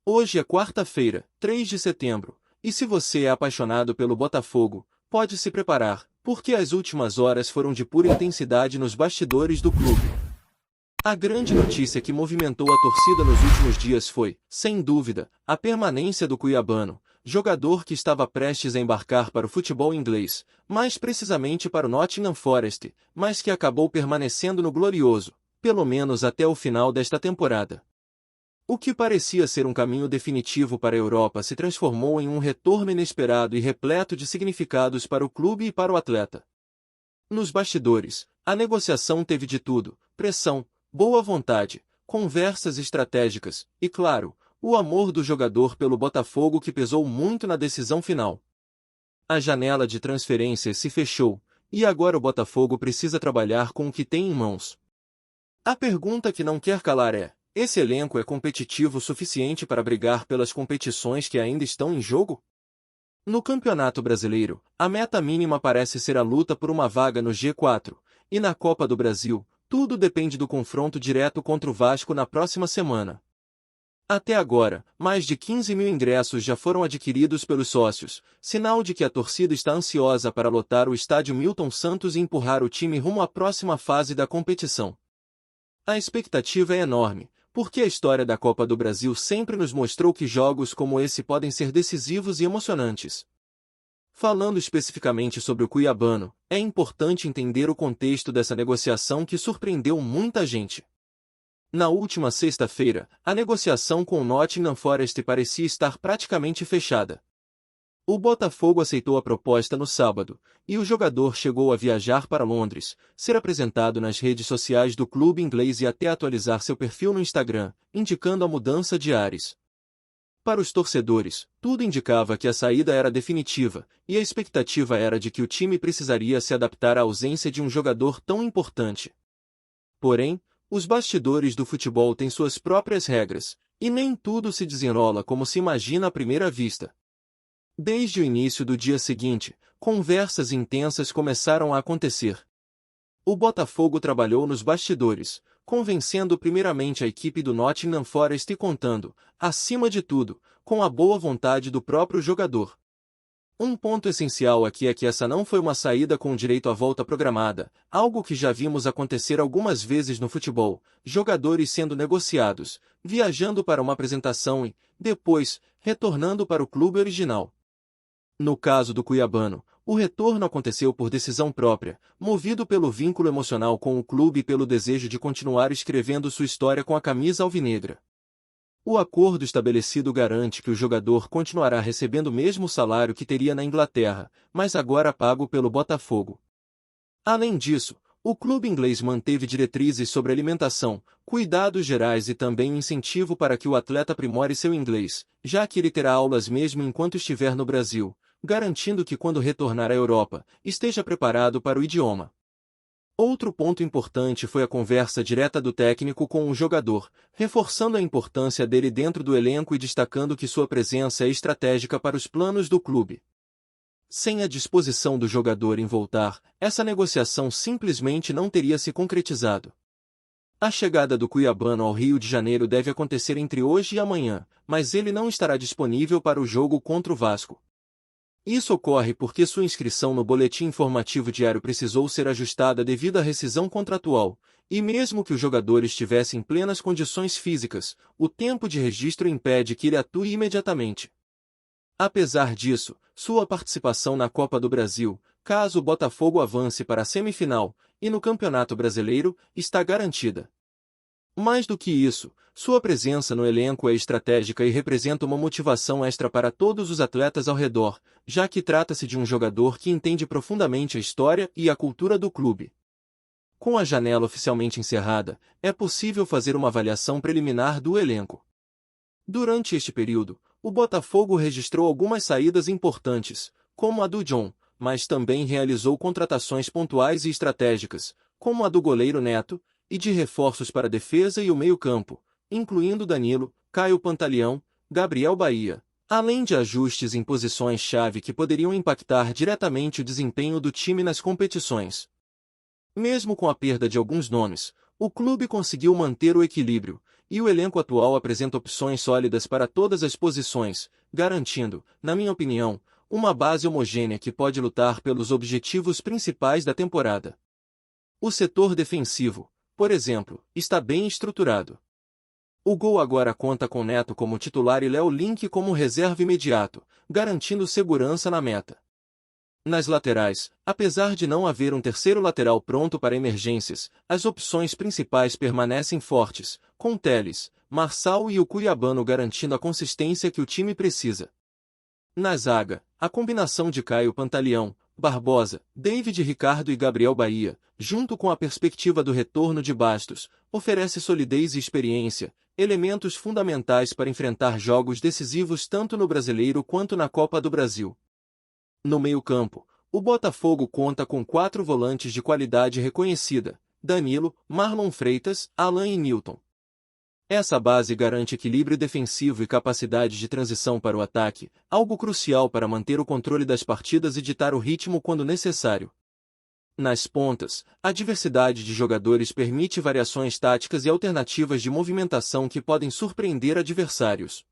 Hoje é quarta-feira, 3 de setembro, e se você é apaixonado pelo Botafogo, pode se preparar, porque as últimas horas foram de pura intensidade nos bastidores do clube. A grande notícia que movimentou a torcida nos últimos dias foi, sem dúvida, a permanência do cuiabano, jogador que estava prestes a embarcar para o futebol inglês, mais precisamente para o Nottingham Forest, mas que acabou permanecendo no glorioso, pelo menos até o final desta temporada. O que parecia ser um caminho definitivo para a Europa se transformou em um retorno inesperado e repleto de significados para o clube e para o atleta. Nos bastidores, a negociação teve de tudo: pressão, boa vontade, conversas estratégicas e, claro, o amor do jogador pelo Botafogo que pesou muito na decisão final. A janela de transferências se fechou, e agora o Botafogo precisa trabalhar com o que tem em mãos. A pergunta que não quer calar é: esse elenco é competitivo o suficiente para brigar pelas competições que ainda estão em jogo? No Campeonato Brasileiro, a meta mínima parece ser a luta por uma vaga no G4, e na Copa do Brasil, tudo depende do confronto direto contra o Vasco na próxima semana. Até agora, mais de 15 mil ingressos já foram adquiridos pelos sócios, sinal de que a torcida está ansiosa para lotar o estádio Milton Santos e empurrar o time rumo à próxima fase da competição. A expectativa é enorme, porque a história da Copa do Brasil sempre nos mostrou que jogos como esse podem ser decisivos e emocionantes. Falando especificamente sobre o cuiabano, é importante entender o contexto dessa negociação que surpreendeu muita gente. Na última sexta-feira, a negociação com o Nottingham Forest parecia estar praticamente fechada. O Botafogo aceitou a proposta no sábado, e o jogador chegou a viajar para Londres, ser apresentado nas redes sociais do clube inglês e até atualizar seu perfil no Instagram, indicando a mudança de ares. Para os torcedores, tudo indicava que a saída era definitiva, e a expectativa era de que o time precisaria se adaptar à ausência de um jogador tão importante. Porém, os bastidores do futebol têm suas próprias regras, e nem tudo se desenrola como se imagina à primeira vista. Desde o início do dia seguinte, conversas intensas começaram a acontecer. O Botafogo trabalhou nos bastidores, convencendo primeiramente a equipe do Nottingham Forest e contando, acima de tudo, com a boa vontade do próprio jogador. Um ponto essencial aqui é que essa não foi uma saída com direito à volta programada, algo que já vimos acontecer algumas vezes no futebol, jogadores sendo negociados, viajando para uma apresentação e, depois, retornando para o clube original. No caso do cuiabano, o retorno aconteceu por decisão própria, movido pelo vínculo emocional com o clube e pelo desejo de continuar escrevendo sua história com a camisa alvinegra. O acordo estabelecido garante que o jogador continuará recebendo o mesmo salário que teria na Inglaterra, mas agora pago pelo Botafogo. Além disso, o clube inglês manteve diretrizes sobre alimentação, cuidados gerais e também incentivo para que o atleta aprimore seu inglês, já que ele terá aulas mesmo enquanto estiver no Brasil, garantindo que quando retornar à Europa, esteja preparado para o idioma. Outro ponto importante foi a conversa direta do técnico com o jogador, reforçando a importância dele dentro do elenco e destacando que sua presença é estratégica para os planos do clube. Sem a disposição do jogador em voltar, essa negociação simplesmente não teria se concretizado. A chegada do cuiabano ao Rio de Janeiro deve acontecer entre hoje e amanhã, mas ele não estará disponível para o jogo contra o Vasco. Isso ocorre porque sua inscrição no boletim informativo diário precisou ser ajustada devido à rescisão contratual, e mesmo que o jogador estivesse em plenas condições físicas, o tempo de registro impede que ele atue imediatamente. Apesar disso, sua participação na Copa do Brasil, caso o Botafogo avance para a semifinal, e no Campeonato Brasileiro, está garantida. Mais do que isso, sua presença no elenco é estratégica e representa uma motivação extra para todos os atletas ao redor, já que trata-se de um jogador que entende profundamente a história e a cultura do clube. Com a janela oficialmente encerrada, é possível fazer uma avaliação preliminar do elenco. Durante este período, o Botafogo registrou algumas saídas importantes, como a do John, mas também realizou contratações pontuais e estratégicas, como a do goleiro Neto, e de reforços para a defesa e o meio-campo, incluindo Danilo, Caio Pantaleão, Gabriel Bahia, além de ajustes em posições-chave que poderiam impactar diretamente o desempenho do time nas competições. Mesmo com a perda de alguns nomes, o clube conseguiu manter o equilíbrio, e o elenco atual apresenta opções sólidas para todas as posições, garantindo, na minha opinião, uma base homogênea que pode lutar pelos objetivos principais da temporada. O setor defensivo, por exemplo, está bem estruturado. O Gol agora conta com Neto como titular e Léo Link como reserva imediato, garantindo segurança na meta. Nas laterais, apesar de não haver um terceiro lateral pronto para emergências, as opções principais permanecem fortes, com Telles, Marçal e o Cuiabano garantindo a consistência que o time precisa. Na zaga, a combinação de Caio Pantaleão, Barbosa, David Ricardo e Gabriel Bahia, junto com a perspectiva do retorno de Bastos, oferece solidez e experiência, elementos fundamentais para enfrentar jogos decisivos tanto no Brasileiro quanto na Copa do Brasil. No meio-campo, o Botafogo conta com 4 volantes de qualidade reconhecida: Danilo, Marlon Freitas, Alan e Nilton. Essa base garante equilíbrio defensivo e capacidade de transição para o ataque, algo crucial para manter o controle das partidas e ditar o ritmo quando necessário. Nas pontas, a diversidade de jogadores permite variações táticas e alternativas de movimentação que podem surpreender adversários.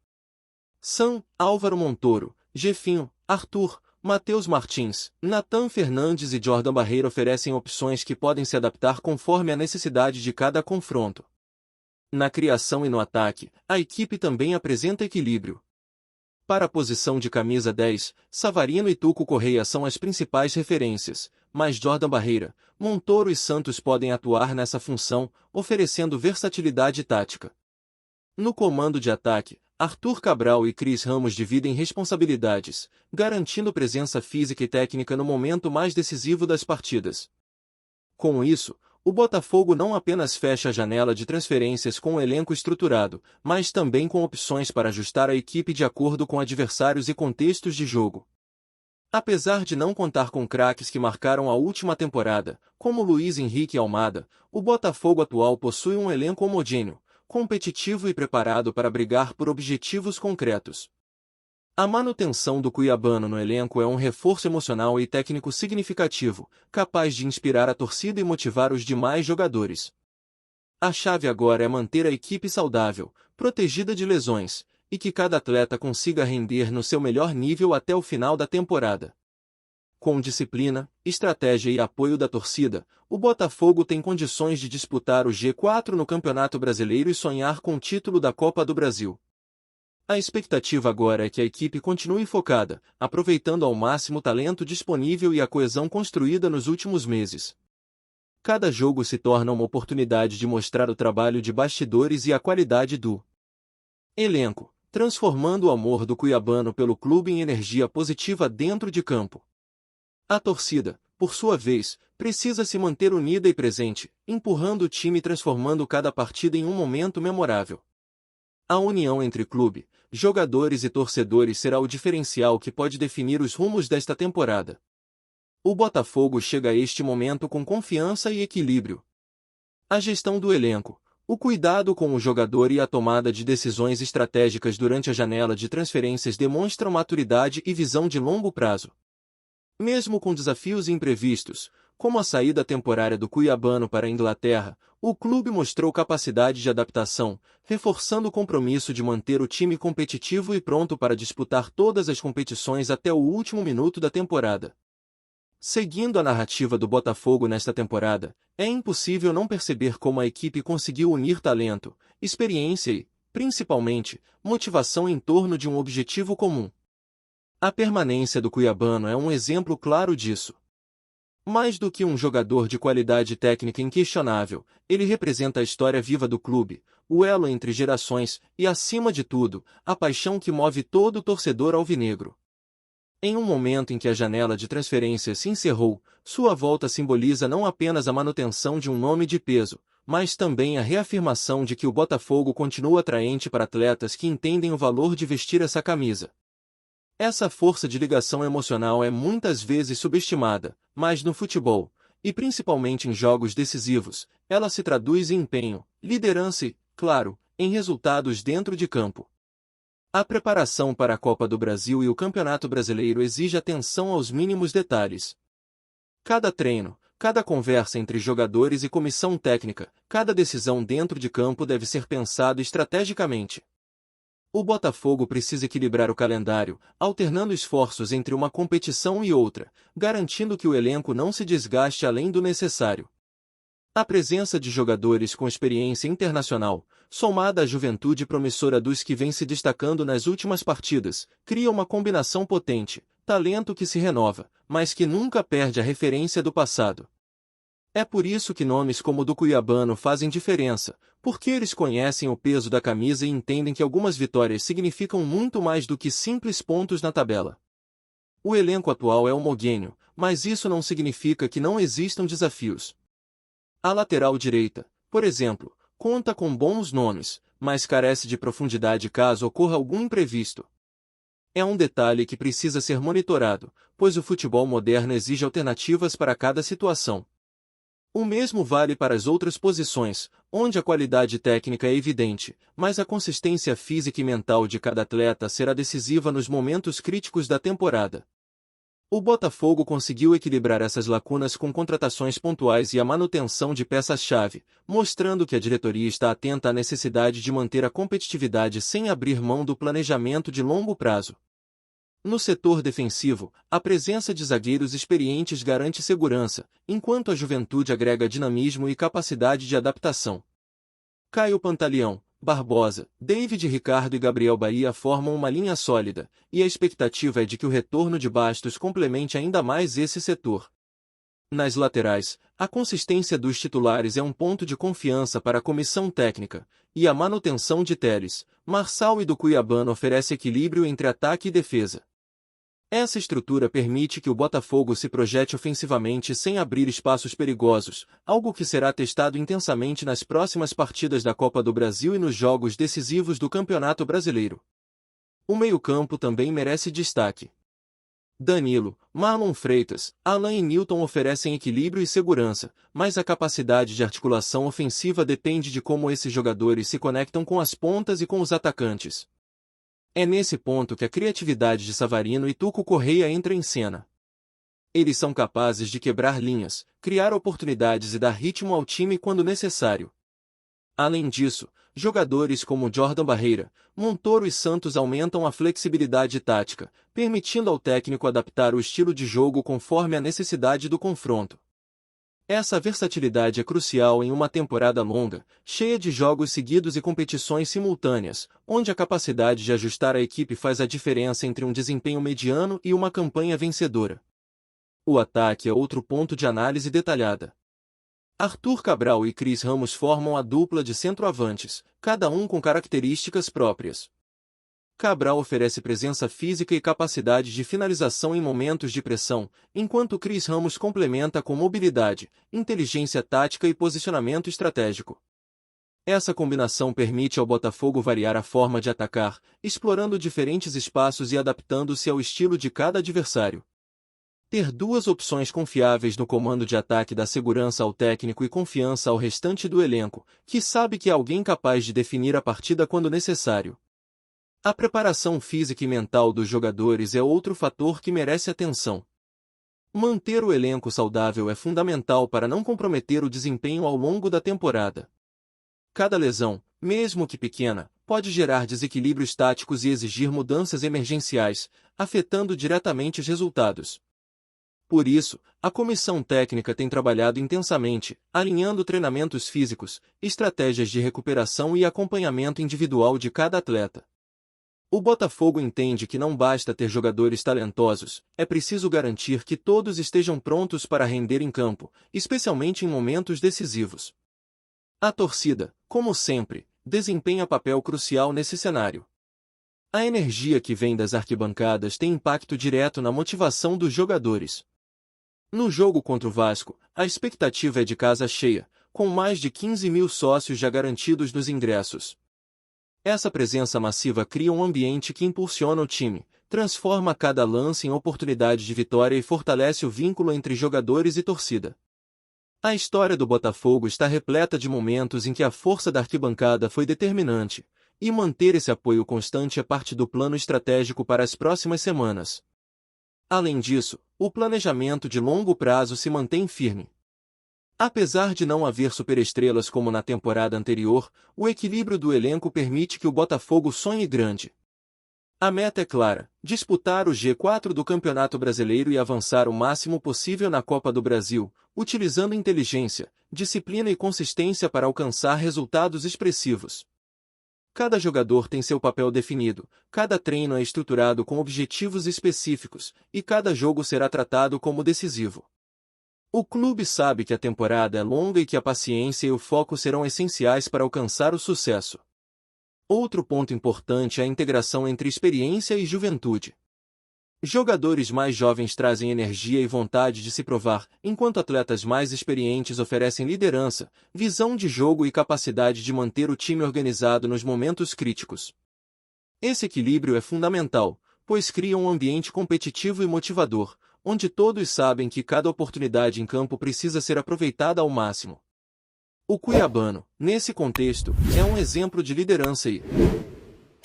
Sam, Álvaro Montoro, Jefinho, Arthur, Matheus Martins, Nathan Fernandes e Jordan Barreira oferecem opções que podem se adaptar conforme a necessidade de cada confronto. Na criação e no ataque, a equipe também apresenta equilíbrio. Para a posição de camisa 10, Savarino e Tuco Correia são as principais referências, mas Jordan Barreira, Montoro e Santos podem atuar nessa função, oferecendo versatilidade tática. No comando de ataque, Arthur Cabral e Cris Ramos dividem responsabilidades, garantindo presença física e técnica no momento mais decisivo das partidas. Com isso, o Botafogo não apenas fecha a janela de transferências com um elenco estruturado, mas também com opções para ajustar a equipe de acordo com adversários e contextos de jogo. Apesar de não contar com craques que marcaram a última temporada, como Luiz Henrique e Almada, o Botafogo atual possui um elenco homogêneo, competitivo e preparado para brigar por objetivos concretos. A manutenção do Cuiabano no elenco é um reforço emocional e técnico significativo, capaz de inspirar a torcida e motivar os demais jogadores. A chave agora é manter a equipe saudável, protegida de lesões, e que cada atleta consiga render no seu melhor nível até o final da temporada. Com disciplina, estratégia e apoio da torcida, o Botafogo tem condições de disputar o G4 no Campeonato Brasileiro e sonhar com o título da Copa do Brasil. A expectativa agora é que a equipe continue focada, aproveitando ao máximo o talento disponível e a coesão construída nos últimos meses. Cada jogo se torna uma oportunidade de mostrar o trabalho de bastidores e a qualidade do elenco, transformando o amor do cuiabano pelo clube em energia positiva dentro de campo. A torcida, por sua vez, precisa se manter unida e presente, empurrando o time e transformando cada partida em um momento memorável. A união entre clube, jogadores e torcedores será o diferencial que pode definir os rumos desta temporada. O Botafogo chega a este momento com confiança e equilíbrio. A gestão do elenco, o cuidado com o jogador e a tomada de decisões estratégicas durante a janela de transferências demonstram maturidade e visão de longo prazo. Mesmo com desafios imprevistos, como a saída temporária do Cuiabano para a Inglaterra, o clube mostrou capacidade de adaptação, reforçando o compromisso de manter o time competitivo e pronto para disputar todas as competições até o último minuto da temporada. Seguindo a narrativa do Botafogo nesta temporada, é impossível não perceber como a equipe conseguiu unir talento, experiência e, principalmente, motivação em torno de um objetivo comum. A permanência do Cuiabano é um exemplo claro disso. Mais do que um jogador de qualidade técnica inquestionável, ele representa a história viva do clube, o elo entre gerações e, acima de tudo, a paixão que move todo torcedor alvinegro. Em um momento em que a janela de transferências se encerrou, sua volta simboliza não apenas a manutenção de um nome de peso, mas também a reafirmação de que o Botafogo continua atraente para atletas que entendem o valor de vestir essa camisa. Essa força de ligação emocional é muitas vezes subestimada, mas no futebol, e principalmente em jogos decisivos, ela se traduz em empenho, liderança e, claro, em resultados dentro de campo. A preparação para a Copa do Brasil e o Campeonato Brasileiro exige atenção aos mínimos detalhes. Cada treino, cada conversa entre jogadores e comissão técnica, cada decisão dentro de campo deve ser pensada estrategicamente. O Botafogo precisa equilibrar o calendário, alternando esforços entre uma competição e outra, garantindo que o elenco não se desgaste além do necessário. A presença de jogadores com experiência internacional, somada à juventude promissora dos que vêm se destacando nas últimas partidas, cria uma combinação potente, talento que se renova, mas que nunca perde a referência do passado. É por isso que nomes como o do cuiabano fazem diferença, porque eles conhecem o peso da camisa e entendem que algumas vitórias significam muito mais do que simples pontos na tabela. O elenco atual é homogêneo, mas isso não significa que não existam desafios. A lateral direita, por exemplo, conta com bons nomes, mas carece de profundidade caso ocorra algum imprevisto. É um detalhe que precisa ser monitorado, pois o futebol moderno exige alternativas para cada situação. O mesmo vale para as outras posições, onde a qualidade técnica é evidente, mas a consistência física e mental de cada atleta será decisiva nos momentos críticos da temporada. O Botafogo conseguiu equilibrar essas lacunas com contratações pontuais e a manutenção de peças-chave, mostrando que a diretoria está atenta à necessidade de manter a competitividade sem abrir mão do planejamento de longo prazo. No setor defensivo, a presença de zagueiros experientes garante segurança, enquanto a juventude agrega dinamismo e capacidade de adaptação. Caio Pantaleão, Barbosa, David Ricardo e Gabriel Bahia formam uma linha sólida, e a expectativa é de que o retorno de Bastos complemente ainda mais esse setor. Nas laterais, a consistência dos titulares é um ponto de confiança para a comissão técnica, e a manutenção de Teles, Marçal e do cuiabano oferece equilíbrio entre ataque e defesa. Essa estrutura permite que o Botafogo se projete ofensivamente sem abrir espaços perigosos, algo que será testado intensamente nas próximas partidas da Copa do Brasil e nos jogos decisivos do Campeonato Brasileiro. O meio-campo também merece destaque. Danilo, Marlon Freitas, Alan e Nilton oferecem equilíbrio e segurança, mas a capacidade de articulação ofensiva depende de como esses jogadores se conectam com as pontas e com os atacantes. É nesse ponto que a criatividade de Savarino e Tuco Correia entra em cena. Eles são capazes de quebrar linhas, criar oportunidades e dar ritmo ao time quando necessário. Além disso, jogadores como Jordan Barreira, Montoro e Santos aumentam a flexibilidade tática, permitindo ao técnico adaptar o estilo de jogo conforme a necessidade do confronto. Essa versatilidade é crucial em uma temporada longa, cheia de jogos seguidos e competições simultâneas, onde a capacidade de ajustar a equipe faz a diferença entre um desempenho mediano e uma campanha vencedora. O ataque é outro ponto de análise detalhada. Arthur Cabral e Cris Ramos formam a dupla de centroavantes, cada um com características próprias. Cabral oferece presença física e capacidade de finalização em momentos de pressão, enquanto Cris Ramos complementa com mobilidade, inteligência tática e posicionamento estratégico. Essa combinação permite ao Botafogo variar a forma de atacar, explorando diferentes espaços e adaptando-se ao estilo de cada adversário. Ter duas opções confiáveis no comando de ataque dá segurança ao técnico e confiança ao restante do elenco, que sabe que há alguém capaz de definir a partida quando necessário. A preparação física e mental dos jogadores é outro fator que merece atenção. Manter o elenco saudável é fundamental para não comprometer o desempenho ao longo da temporada. Cada lesão, mesmo que pequena, pode gerar desequilíbrios táticos e exigir mudanças emergenciais, afetando diretamente os resultados. Por isso, a comissão técnica tem trabalhado intensamente, alinhando treinamentos físicos, estratégias de recuperação e acompanhamento individual de cada atleta. O Botafogo entende que não basta ter jogadores talentosos, é preciso garantir que todos estejam prontos para render em campo, especialmente em momentos decisivos. A torcida, como sempre, desempenha papel crucial nesse cenário. A energia que vem das arquibancadas tem impacto direto na motivação dos jogadores. No jogo contra o Vasco, a expectativa é de casa cheia, com mais de 15 mil sócios já garantidos nos ingressos. Essa presença massiva cria um ambiente que impulsiona o time, transforma cada lance em oportunidade de vitória e fortalece o vínculo entre jogadores e torcida. A história do Botafogo está repleta de momentos em que a força da arquibancada foi determinante, e manter esse apoio constante é parte do plano estratégico para as próximas semanas. Além disso, o planejamento de longo prazo se mantém firme. Apesar de não haver superestrelas como na temporada anterior, o equilíbrio do elenco permite que o Botafogo sonhe grande. A meta é clara: disputar o G4 do Campeonato Brasileiro e avançar o máximo possível na Copa do Brasil, utilizando inteligência, disciplina e consistência para alcançar resultados expressivos. Cada jogador tem seu papel definido, cada treino é estruturado com objetivos específicos, e cada jogo será tratado como decisivo. O clube sabe que a temporada é longa e que a paciência e o foco serão essenciais para alcançar o sucesso. Outro ponto importante é a integração entre experiência e juventude. Jogadores mais jovens trazem energia e vontade de se provar, enquanto atletas mais experientes oferecem liderança, visão de jogo e capacidade de manter o time organizado nos momentos críticos. Esse equilíbrio é fundamental, pois cria um ambiente competitivo e motivador, onde todos sabem que cada oportunidade em campo precisa ser aproveitada ao máximo. O cuiabano, nesse contexto, é um exemplo de liderança e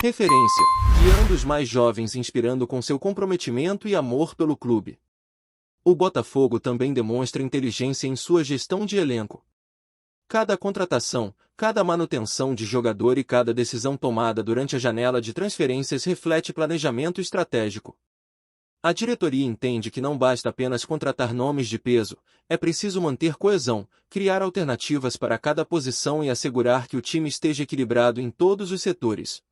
referência, guiando os mais jovens e inspirando com seu comprometimento e amor pelo clube. O Botafogo também demonstra inteligência em sua gestão de elenco. Cada contratação, cada manutenção de jogador e cada decisão tomada durante a janela de transferências reflete planejamento estratégico. A diretoria entende que não basta apenas contratar nomes de peso, é preciso manter coesão, criar alternativas para cada posição e assegurar que o time esteja equilibrado em todos os setores.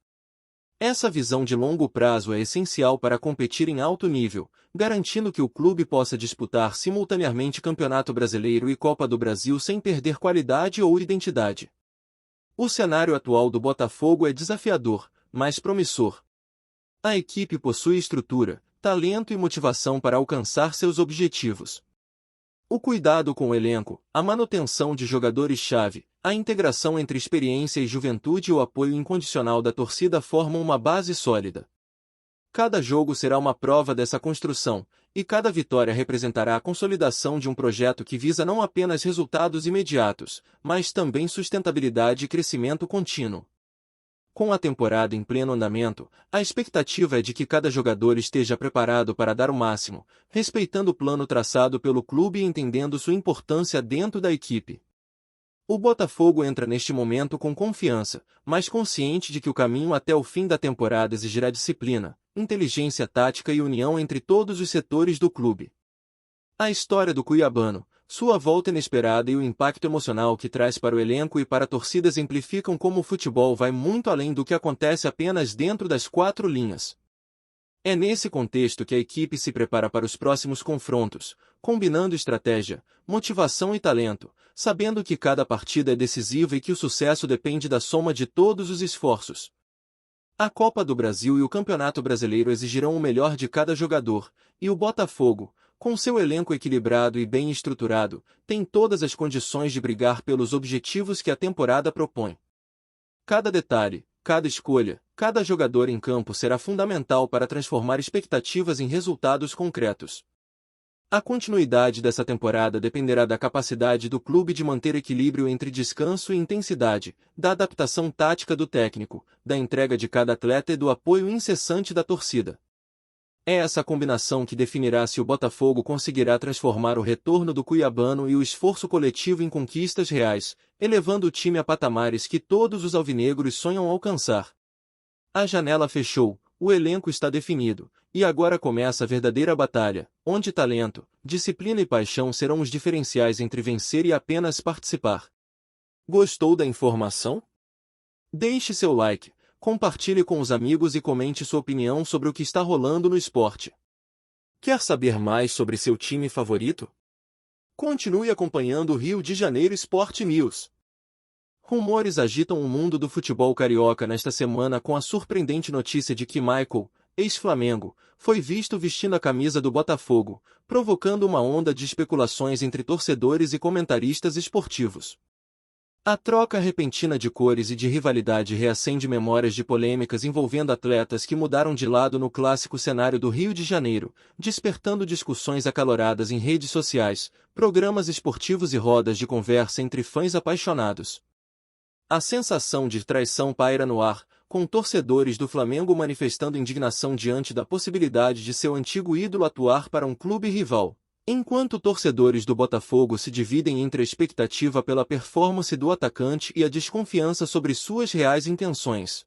Essa visão de longo prazo é essencial para competir em alto nível, garantindo que o clube possa disputar simultaneamente Campeonato Brasileiro e Copa do Brasil sem perder qualidade ou identidade. O cenário atual do Botafogo é desafiador, mas promissor. A equipe possui estrutura, talento e motivação para alcançar seus objetivos. O cuidado com o elenco, a manutenção de jogadores-chave, a integração entre experiência e juventude e o apoio incondicional da torcida formam uma base sólida. Cada jogo será uma prova dessa construção, e cada vitória representará a consolidação de um projeto que visa não apenas resultados imediatos, mas também sustentabilidade e crescimento contínuo. Com a temporada em pleno andamento, a expectativa é de que cada jogador esteja preparado para dar o máximo, respeitando o plano traçado pelo clube e entendendo sua importância dentro da equipe. O Botafogo entra neste momento com confiança, mas consciente de que o caminho até o fim da temporada exigirá disciplina, inteligência tática e união entre todos os setores do clube. A história do cuiabano, sua volta inesperada e o impacto emocional que traz para o elenco e para a torcida exemplificam como o futebol vai muito além do que acontece apenas dentro das quatro linhas. É nesse contexto que a equipe se prepara para os próximos confrontos, combinando estratégia, motivação e talento, sabendo que cada partida é decisiva e que o sucesso depende da soma de todos os esforços. A Copa do Brasil e o Campeonato Brasileiro exigirão o melhor de cada jogador, e o Botafogo, com seu elenco equilibrado e bem estruturado, tem todas as condições de brigar pelos objetivos que a temporada propõe. Cada detalhe, cada escolha, cada jogador em campo será fundamental para transformar expectativas em resultados concretos. A continuidade dessa temporada dependerá da capacidade do clube de manter equilíbrio entre descanso e intensidade, da adaptação tática do técnico, da entrega de cada atleta e do apoio incessante da torcida. É essa combinação que definirá se o Botafogo conseguirá transformar o retorno do cuiabano e o esforço coletivo em conquistas reais, elevando o time a patamares que todos os alvinegros sonham alcançar. A janela fechou, o elenco está definido, e agora começa a verdadeira batalha, onde talento, disciplina e paixão serão os diferenciais entre vencer e apenas participar. Gostou da informação? Deixe seu like, compartilhe com os amigos e comente sua opinião sobre o que está rolando no esporte. Quer saber mais sobre seu time favorito? Continue acompanhando o Rio de Janeiro Sport News. Rumores agitam o mundo do futebol carioca nesta semana com a surpreendente notícia de que Michael, ex-Flamengo, foi visto vestindo a camisa do Botafogo, provocando uma onda de especulações entre torcedores e comentaristas esportivos. A troca repentina de cores e de rivalidade reacende memórias de polêmicas envolvendo atletas que mudaram de lado no clássico cenário do Rio de Janeiro, despertando discussões acaloradas em redes sociais, programas esportivos e rodas de conversa entre fãs apaixonados. A sensação de traição paira no ar, com torcedores do Flamengo manifestando indignação diante da possibilidade de seu antigo ídolo atuar para um clube rival. Enquanto torcedores do Botafogo se dividem entre a expectativa pela performance do atacante e a desconfiança sobre suas reais intenções.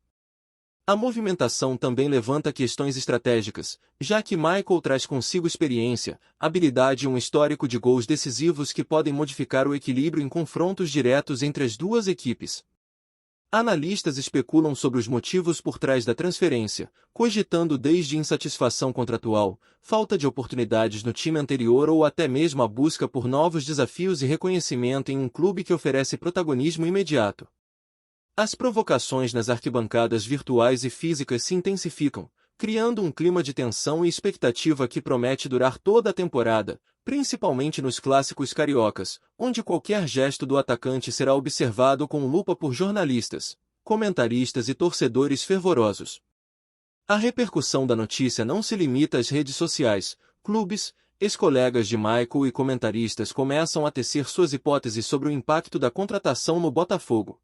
A movimentação também levanta questões estratégicas, já que Michael traz consigo experiência, habilidade e um histórico de gols decisivos que podem modificar o equilíbrio em confrontos diretos entre as duas equipes. Analistas especulam sobre os motivos por trás da transferência, cogitando desde insatisfação contratual, falta de oportunidades no time anterior ou até mesmo a busca por novos desafios e reconhecimento em um clube que oferece protagonismo imediato. As provocações nas arquibancadas virtuais e físicas se intensificam, criando um clima de tensão e expectativa que promete durar toda a temporada, principalmente nos clássicos cariocas, onde qualquer gesto do atacante será observado com lupa por jornalistas, comentaristas e torcedores fervorosos. A repercussão da notícia não se limita às redes sociais. Clubes, ex-colegas de Michael e comentaristas começam a tecer suas hipóteses sobre o impacto da contratação no Botafogo.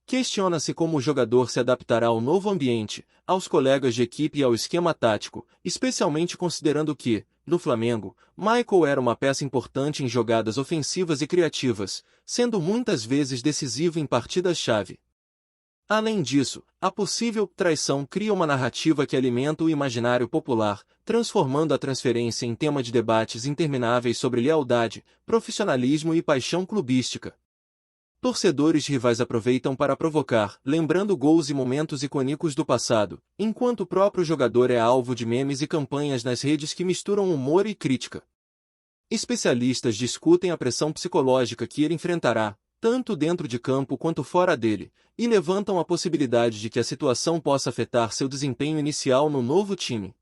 Questiona-se como o jogador se adaptará ao novo ambiente, aos colegas de equipe e ao esquema tático, especialmente considerando que, no Flamengo, Michael era uma peça importante em jogadas ofensivas e criativas, sendo muitas vezes decisivo em partidas-chave. Além disso, a possível traição cria uma narrativa que alimenta o imaginário popular, transformando a transferência em tema de debates intermináveis sobre lealdade, profissionalismo e paixão clubística. Torcedores rivais aproveitam para provocar, lembrando gols e momentos icônicos do passado, enquanto o próprio jogador é alvo de memes e campanhas nas redes que misturam humor e crítica. Especialistas discutem a pressão psicológica que ele enfrentará, tanto dentro de campo quanto fora dele, e levantam a possibilidade de que a situação possa afetar seu desempenho inicial no novo time.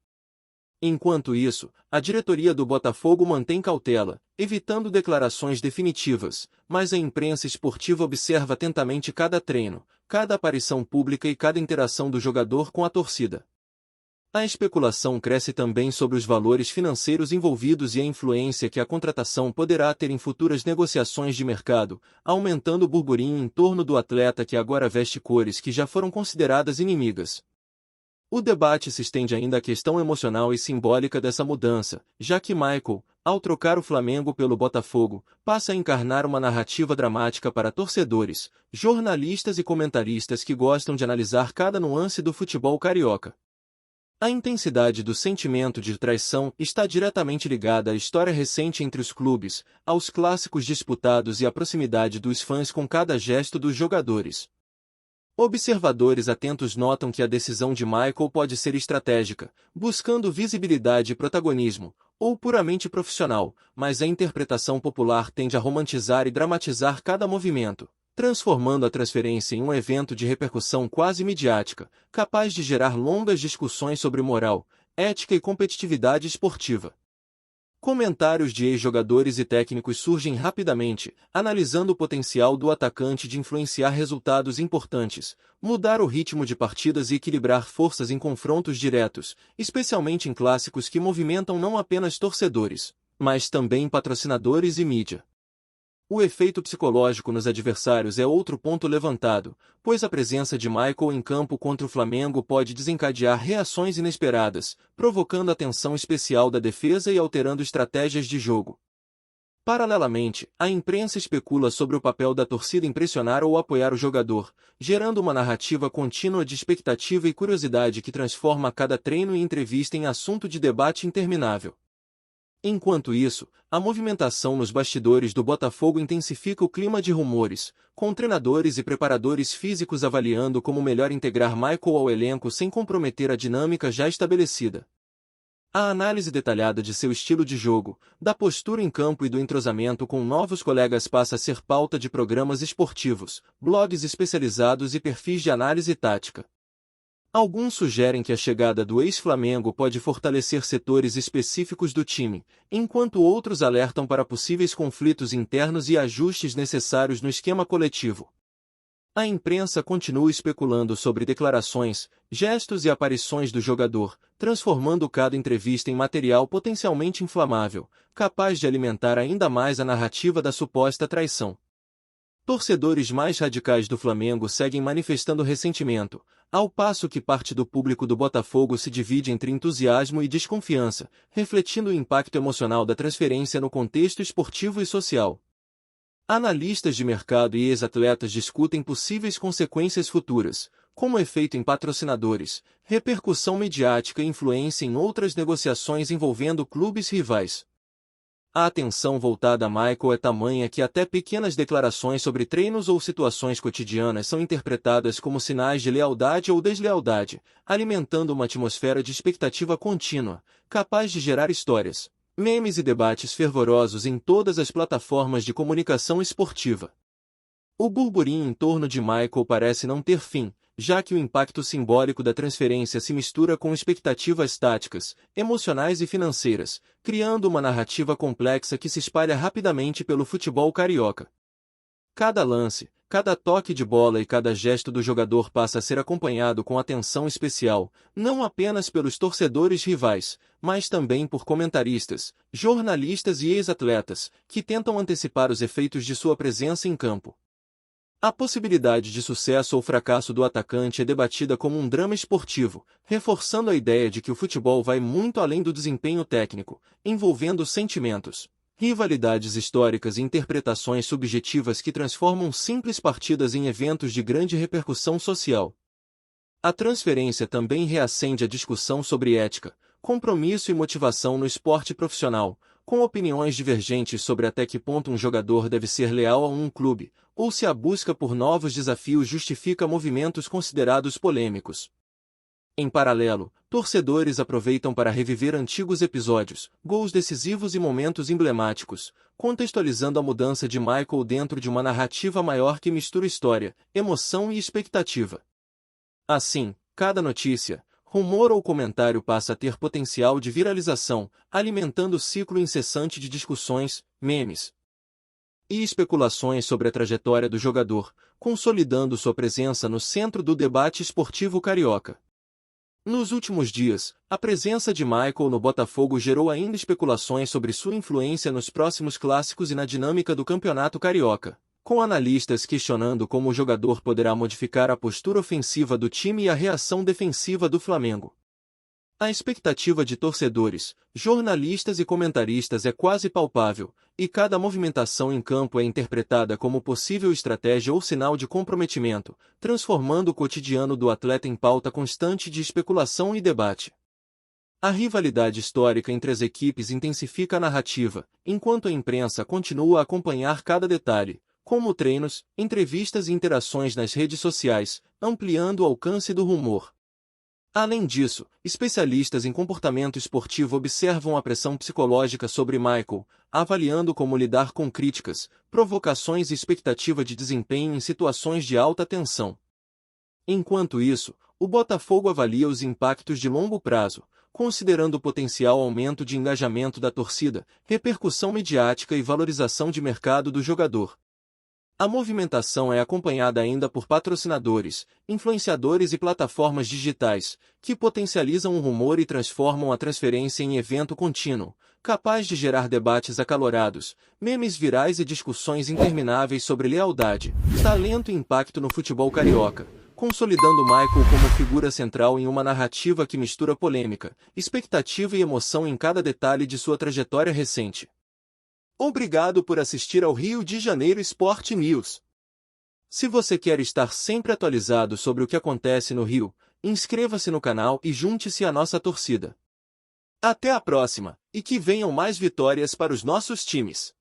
Enquanto isso, a diretoria do Botafogo mantém cautela, evitando declarações definitivas, mas a imprensa esportiva observa atentamente cada treino, cada aparição pública e cada interação do jogador com a torcida. A especulação cresce também sobre os valores financeiros envolvidos e a influência que a contratação poderá ter em futuras negociações de mercado, aumentando o burburinho em torno do atleta que agora veste cores que já foram consideradas inimigas. O debate se estende ainda à questão emocional e simbólica dessa mudança, já que Michael, ao trocar o Flamengo pelo Botafogo, passa a encarnar uma narrativa dramática para torcedores, jornalistas e comentaristas que gostam de analisar cada nuance do futebol carioca. A intensidade do sentimento de traição está diretamente ligada à história recente entre os clubes, aos clássicos disputados e à proximidade dos fãs com cada gesto dos jogadores. Observadores atentos notam que a decisão de Michael pode ser estratégica, buscando visibilidade e protagonismo, ou puramente profissional, mas a interpretação popular tende a romantizar e dramatizar cada movimento, transformando a transferência em um evento de repercussão quase midiática, capaz de gerar longas discussões sobre moral, ética e competitividade esportiva. Comentários de ex-jogadores e técnicos surgem rapidamente, analisando o potencial do atacante de influenciar resultados importantes, mudar o ritmo de partidas e equilibrar forças em confrontos diretos, especialmente em clássicos que movimentam não apenas torcedores, mas também patrocinadores e mídia. O efeito psicológico nos adversários é outro ponto levantado, pois a presença de Michael em campo contra o Flamengo pode desencadear reações inesperadas, provocando atenção especial da defesa e alterando estratégias de jogo. Paralelamente, a imprensa especula sobre o papel da torcida em pressionar ou apoiar o jogador, gerando uma narrativa contínua de expectativa e curiosidade que transforma cada treino e entrevista em assunto de debate interminável. Enquanto isso, a movimentação nos bastidores do Botafogo intensifica o clima de rumores, com treinadores e preparadores físicos avaliando como melhor integrar Michael ao elenco sem comprometer a dinâmica já estabelecida. A análise detalhada de seu estilo de jogo, da postura em campo e do entrosamento com novos colegas passa a ser pauta de programas esportivos, blogs especializados e perfis de análise tática. Alguns sugerem que a chegada do ex-Flamengo pode fortalecer setores específicos do time, enquanto outros alertam para possíveis conflitos internos e ajustes necessários no esquema coletivo. A imprensa continua especulando sobre declarações, gestos e aparições do jogador, transformando cada entrevista em material potencialmente inflamável, capaz de alimentar ainda mais a narrativa da suposta traição. Torcedores mais radicais do Flamengo seguem manifestando ressentimento, ao passo que parte do público do Botafogo se divide entre entusiasmo e desconfiança, refletindo o impacto emocional da transferência no contexto esportivo e social. Analistas de mercado e ex-atletas discutem possíveis consequências futuras, como efeito em patrocinadores, repercussão mediática e influência em outras negociações envolvendo clubes rivais. A atenção voltada a Michael é tamanha que até pequenas declarações sobre treinos ou situações cotidianas são interpretadas como sinais de lealdade ou deslealdade, alimentando uma atmosfera de expectativa contínua, capaz de gerar histórias, memes e debates fervorosos em todas as plataformas de comunicação esportiva. O burburinho em torno de Michael parece não ter fim, já que o impacto simbólico da transferência se mistura com expectativas táticas, emocionais e financeiras, criando uma narrativa complexa que se espalha rapidamente pelo futebol carioca. Cada lance, cada toque de bola e cada gesto do jogador passa a ser acompanhado com atenção especial, não apenas pelos torcedores rivais, mas também por comentaristas, jornalistas e ex-atletas, que tentam antecipar os efeitos de sua presença em campo. A possibilidade de sucesso ou fracasso do atacante é debatida como um drama esportivo, reforçando a ideia de que o futebol vai muito além do desempenho técnico, envolvendo sentimentos, rivalidades históricas e interpretações subjetivas que transformam simples partidas em eventos de grande repercussão social. A transferência também reacende a discussão sobre ética, compromisso e motivação no esporte profissional, com opiniões divergentes sobre até que ponto um jogador deve ser leal a um clube, ou se a busca por novos desafios justifica movimentos considerados polêmicos. Em paralelo, torcedores aproveitam para reviver antigos episódios, gols decisivos e momentos emblemáticos, contextualizando a mudança de Michael dentro de uma narrativa maior que mistura história, emoção e expectativa. Assim, cada notícia, rumor ou comentário passa a ter potencial de viralização, alimentando o ciclo incessante de discussões, memes e especulações sobre a trajetória do jogador, consolidando sua presença no centro do debate esportivo carioca. Nos últimos dias, a presença de Michael no Botafogo gerou ainda especulações sobre sua influência nos próximos clássicos e na dinâmica do campeonato carioca, com analistas questionando como o jogador poderá modificar a postura ofensiva do time e a reação defensiva do Flamengo. A expectativa de torcedores, jornalistas e comentaristas é quase palpável, e cada movimentação em campo é interpretada como possível estratégia ou sinal de comprometimento, transformando o cotidiano do atleta em pauta constante de especulação e debate. A rivalidade histórica entre as equipes intensifica a narrativa, enquanto a imprensa continua a acompanhar cada detalhe, como treinos, entrevistas e interações nas redes sociais, ampliando o alcance do rumor. Além disso, especialistas em comportamento esportivo observam a pressão psicológica sobre Michael, avaliando como lidar com críticas, provocações e expectativa de desempenho em situações de alta tensão. Enquanto isso, o Botafogo avalia os impactos de longo prazo, considerando o potencial aumento de engajamento da torcida, repercussão mediática e valorização de mercado do jogador. A movimentação é acompanhada ainda por patrocinadores, influenciadores e plataformas digitais, que potencializam o rumor e transformam a transferência em evento contínuo, capaz de gerar debates acalorados, memes virais e discussões intermináveis sobre lealdade, talento e impacto no futebol carioca, consolidando Michael como figura central em uma narrativa que mistura polêmica, expectativa e emoção em cada detalhe de sua trajetória recente. Obrigado por assistir ao Rio de Janeiro Sport News. Se você quer estar sempre atualizado sobre o que acontece no Rio, inscreva-se no canal e junte-se à nossa torcida. Até a próxima, e que venham mais vitórias para os nossos times.